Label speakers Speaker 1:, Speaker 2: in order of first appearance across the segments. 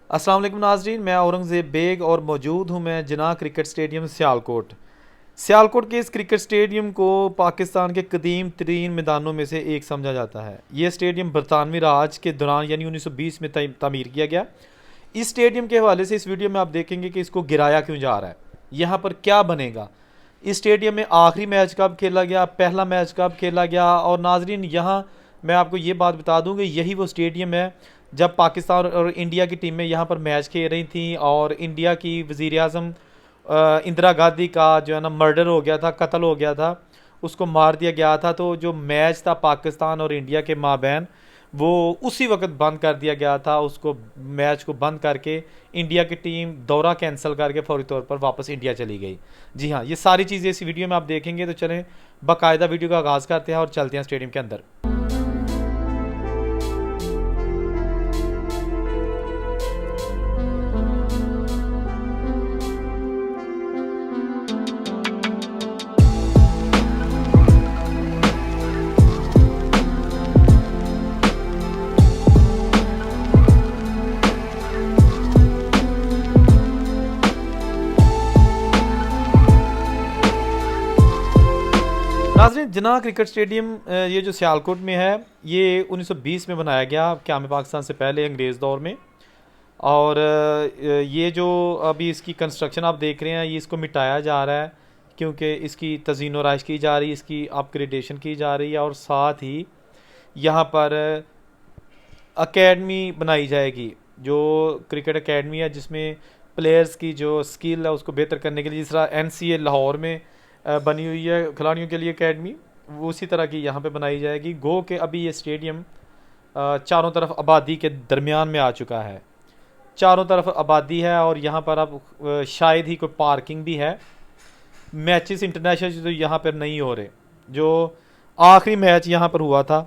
Speaker 1: अस्सलाम वालेकुम नाजरीन, मैं औरंगज़ेब बेग और मौजूद हूँ मैं जिन्ना क्रिकेट स्टेडियम सियालकोट। सियालकोट के इस क्रिकेट स्टेडियम को पाकिस्तान के कदीम तरीन मैदानों में से एक समझा जाता है। ये स्टेडियम बरतानवी राज के दौरान यानी 1920 में तामीर किया गया। इस स्टेडियम के हवाले से इस वीडियो में आप देखेंगे कि इसको गिराया क्यों जा रहा है, यहाँ पर क्या बनेगा, इस स्टेडियम में आखिरी मैच कब खेला गया, पहला मैच कब खेला गया। और नाजरीन, यहाँ मैं आपको ये बात बता दूँ कि यही वो स्टेडियम है जब पाकिस्तान और इंडिया की टीमें यहाँ पर मैच खेल रही थी और इंडिया की वज़ीर आज़म इंदिरा गांधी का जो है ना मर्डर हो गया था, कत्ल हो गया था, उसको मार दिया गया था। तो जो मैच था पाकिस्तान और इंडिया के माबैन, वो उसी वक्त बंद कर दिया गया था। उसको मैच को बंद करके इंडिया की टीम दौरा कैंसिल करके फौरी तौर पर वापस इंडिया चली गई। जी हाँ, ये सारी चीज़ें इस वीडियो में आप देखेंगे। तो चलें बाकायदा वीडियो का आगाज़ करते हैं और चलते हैं स्टेडियम के अंदर। नाज़रीन, जिन्ना क्रिकेट स्टेडियम ये जो सियालकोट में है, ये 1920 में बनाया गया क़याम पाकिस्तान से पहले अंग्रेज़ दौर में। और ये जो अभी इसकी कंस्ट्रक्शन आप देख रहे हैं, ये इसको मिटाया जा रहा है क्योंकि इसकी तज़ीन व आराइश की जा रही है, इसकी अपग्रेडेशन की जा रही है और साथ ही यहाँ पर अकेडमी बनाई जाएगी, जो क्रिकेट अकेडमी है जिसमें प्लेयर्स की जो स्किल है उसको बेहतर करने के लिए, जिस तरह NCA लाहौर में बनी हुई है खिलाड़ियों के लिए अकेडमी, वो उसी तरह की यहाँ पे बनाई जाएगी। गो के अभी ये स्टेडियम चारों तरफ आबादी के दरमियान में आ चुका है, चारों तरफ आबादी है और यहाँ पर अब शायद ही कोई पार्किंग भी है। मैचेस इंटरनेशनल तो यहाँ पर नहीं हो रहे। जो आखिरी मैच यहाँ पर हुआ था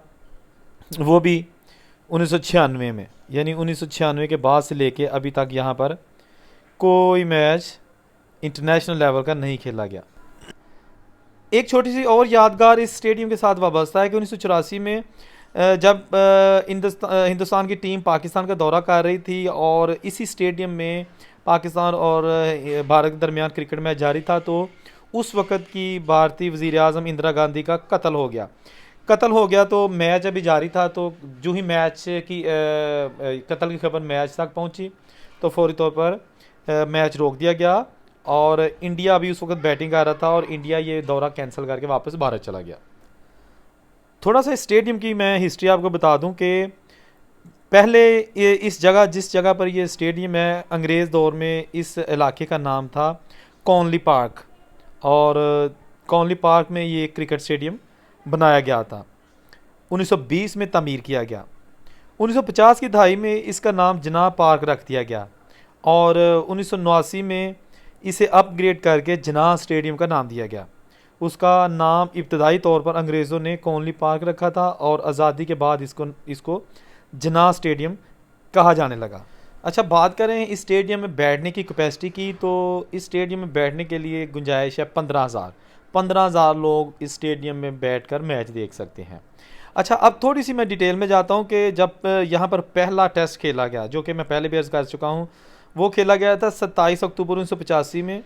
Speaker 1: वो भी 1996 में, यानी 1996 के बाद से लेके अभी तक यहाँ पर कोई मैच इंटरनेशनल लेवल का नहीं खेला गया। एक छोटी सी और यादगार इस स्टेडियम के साथ वाबस्ता है कि 1984 में जब हिंदुस्तान की टीम पाकिस्तान का दौरा कर रही थी और इसी स्टेडियम में पाकिस्तान और भारत के दरमियान क्रिकेट मैच जारी था, तो उस वक़्त की भारतीय वज़ीर आज़म इंदिरा गांधी का कत्ल हो गया। तो मैच अभी जारी था, तो जो ही मैच की कत्ल की खबर मैच तक पहुंची तो फौरी तौर पर मैच रोक दिया गया और इंडिया अभी उस वक्त बैटिंग कर रहा था और इंडिया ये दौरा कैंसिल करके वापस भारत चला गया। थोड़ा सा स्टेडियम की मैं हिस्ट्री आपको बता दूं कि पहले ये इस जगह जिस जगह पर ये स्टेडियम है, अंग्रेज़ दौर में इस इलाके का नाम था कॉनली पार्क, और कॉनली पार्क में ये क्रिकेट स्टेडियम बनाया गया था। 1920 में तामीर किया गया। 1950 की दहाई में इसका नाम जिन्ना पार्क रख दिया गया और 1979 में इसे अपग्रेड करके जिन्ना स्टेडियम का नाम दिया गया। उसका नाम इब्तदाई तौर पर अंग्रेज़ों ने कॉनली पार्क रखा था और आज़ादी के बाद इसको जिन्ना स्टेडियम कहा जाने लगा। अच्छा, बात करें इस स्टेडियम में बैठने की कैपेसिटी की, तो इस स्टेडियम में बैठने के लिए गुंजाइश है 15,000 लोग इस स्टेडियम में बैठकर मैच देख सकते हैं। अच्छा, अब थोड़ी सी मैं डिटेल में जाता हूँ कि जब यहाँ पर पहला टेस्ट खेला गया, जो कि मैं पहले भी अर्ज़ कर चुका हूँ, वो खेला गया था 27 अक्टूबर 1985 में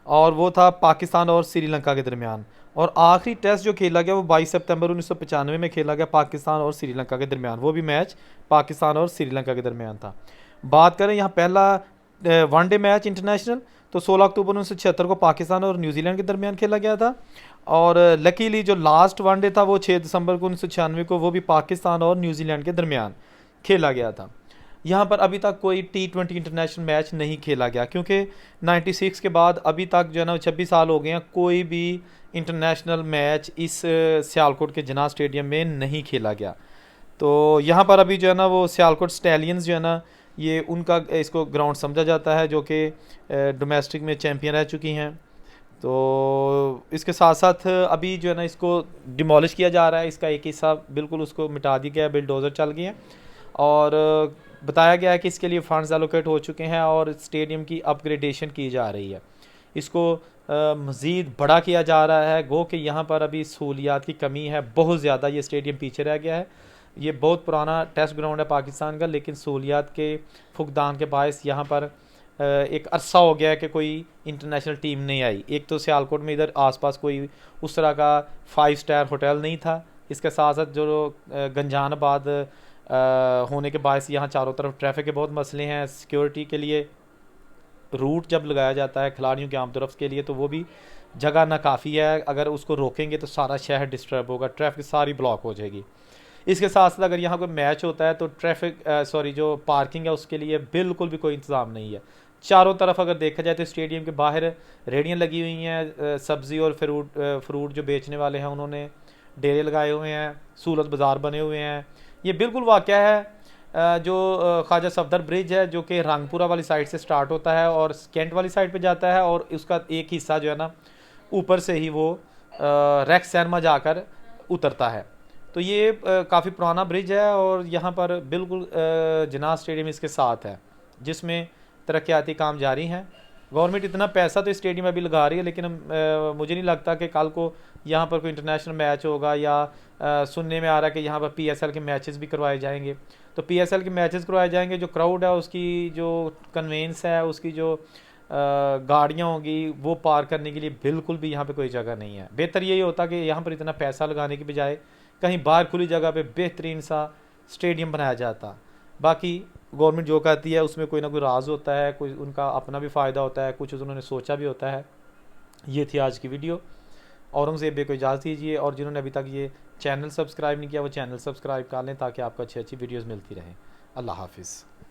Speaker 1: और वो था पाकिस्तान और श्रीलंका के दरमियान। और आखिरी टेस्ट जो खेला गया वो 22 सितंबर 1995 में खेला गया पाकिस्तान और श्रीलंका के दरमियान। वो भी मैच पाकिस्तान और श्रीलंका के दरमियान था। बात करें यहाँ पहला वनडे मैच इंटरनेशनल, तो 16 अक्टूबर 1976 को पाकिस्तान और न्यूजीलैंड के दरमियान खेला गया था। और लकीली जो लास्ट वनडे था वो 6 दिसंबर को 1996 को, वो भी पाकिस्तान और न्यूजीलैंड के दरमियान खेला गया था। यहाँ पर अभी तक कोई T20 इंटरनेशनल मैच नहीं खेला गया क्योंकि 96 के बाद अभी तक जो है ना 26 साल हो गए हैं, कोई भी इंटरनेशनल मैच इस सियालकोट के जिन्ना स्टेडियम में नहीं खेला गया। तो यहाँ पर अभी जो है ना वो सियालकोट स्टैलियंस जो है ना, ये उनका इसको ग्राउंड समझा जाता है, जो कि डोमेस्टिक में चैम्पियन रह चुकी हैं। तो इसके साथ साथ अभी जो है ना इसको डिमोलिश किया जा रहा है, इसका एक हिस्सा बिल्कुल उसको मिटा दिया गया है, बिल्डोज़र चल गए हैं और बताया गया है कि इसके लिए फ़ंड्स एलोकेट हो चुके हैं और स्टेडियम की अपग्रेडेशन की जा रही है, इसको मज़ीद बड़ा किया जा रहा है। गो कि यहाँ पर अभी सहूलियात की कमी है, बहुत ज़्यादा ये स्टेडियम पीछे रह गया है। ये बहुत पुराना टेस्ट ग्राउंड है पाकिस्तान का, लेकिन सहूलियात के फुकदान के बायस यहाँ पर एक अरसा हो गया है कि कोई इंटरनेशनल टीम नहीं आई। एक तो सियालकोट में इधर आसपास कोई उस तरह का 5 स्टार होटल नहीं था। इसके साथ साथ जो गंजानाबाद होने के बायस यहाँ चारों तरफ ट्रैफिक के बहुत मसले हैं। सिक्योरिटी के लिए रूट जब लगाया जाता है खिलाड़ियों के आमदरफ्त के लिए, तो वो भी जगह ना काफ़ी है। अगर उसको रोकेंगे तो सारा शहर डिस्टर्ब होगा, ट्रैफिक सारी ब्लॉक हो जाएगी। इसके साथ साथ अगर यहाँ कोई मैच होता है तो जो पार्किंग है उसके लिए बिल्कुल भी कोई इंतज़ाम नहीं है। चारों तरफ अगर देखा जाए तो स्टेडियम के बाहर रेहड़ियाँ लगी हुई हैं, सब्ज़ी और फ्रूट जो बेचने वाले हैं उन्होंने डेरे लगाए हुए हैं, सूरत बाज़ार बने हुए हैं। ये बिल्कुल वाक़या है जो ख्वाजा सफदर ब्रिज है जो कि रंगपुरा वाली साइड से स्टार्ट होता है और कैंट वाली साइड पे जाता है, और उसका एक हिस्सा जो है ना ऊपर से ही वो रेक्स सैनमा जाकर उतरता है। तो ये काफ़ी पुराना ब्रिज है और यहाँ पर बिल्कुल जिनाह स्टेडियम इसके साथ है, जिसमें तरक्याती काम जारी हैं। गवर्नमेंट इतना पैसा तो स्टेडियम में भी लगा रही है, लेकिन मुझे नहीं लगता कि कल को यहाँ पर कोई इंटरनेशनल मैच होगा, या सुनने में आ रहा है कि यहाँ पर PSL के मैचेस भी करवाए जाएंगे। तो PSL के मैचेस करवाए जाएंगे, जो क्राउड है उसकी जो कन्वेंस है, उसकी जो गाड़ियाँ होंगी वो पार करने के लिए बिल्कुल भी यहाँ पे कोई जगह नहीं है। बेहतर यही होता कि यहाँ पर इतना पैसा लगाने की बजाय कहीं बाहर खुली जगह पे बेहतरीन सा स्टेडियम बनाया जाता। बाकी गवर्नमेंट जो कहती है उसमें कोई ना कोई राज होता है, कोई उनका अपना भी फ़ायदा होता है, कुछ उन्होंने सोचा भी होता है। ये थी आज की वीडियो। औरंगज़ेब बे को इजाज़त दीजिए, और जिन्होंने अभी तक ये चैनल सब्सक्राइब नहीं किया वो चैनल सब्सक्राइब कर लें ताकि आपको अच्छी अच्छी वीडियोज़ मिलती रहें। अल्लाह हाफिज़।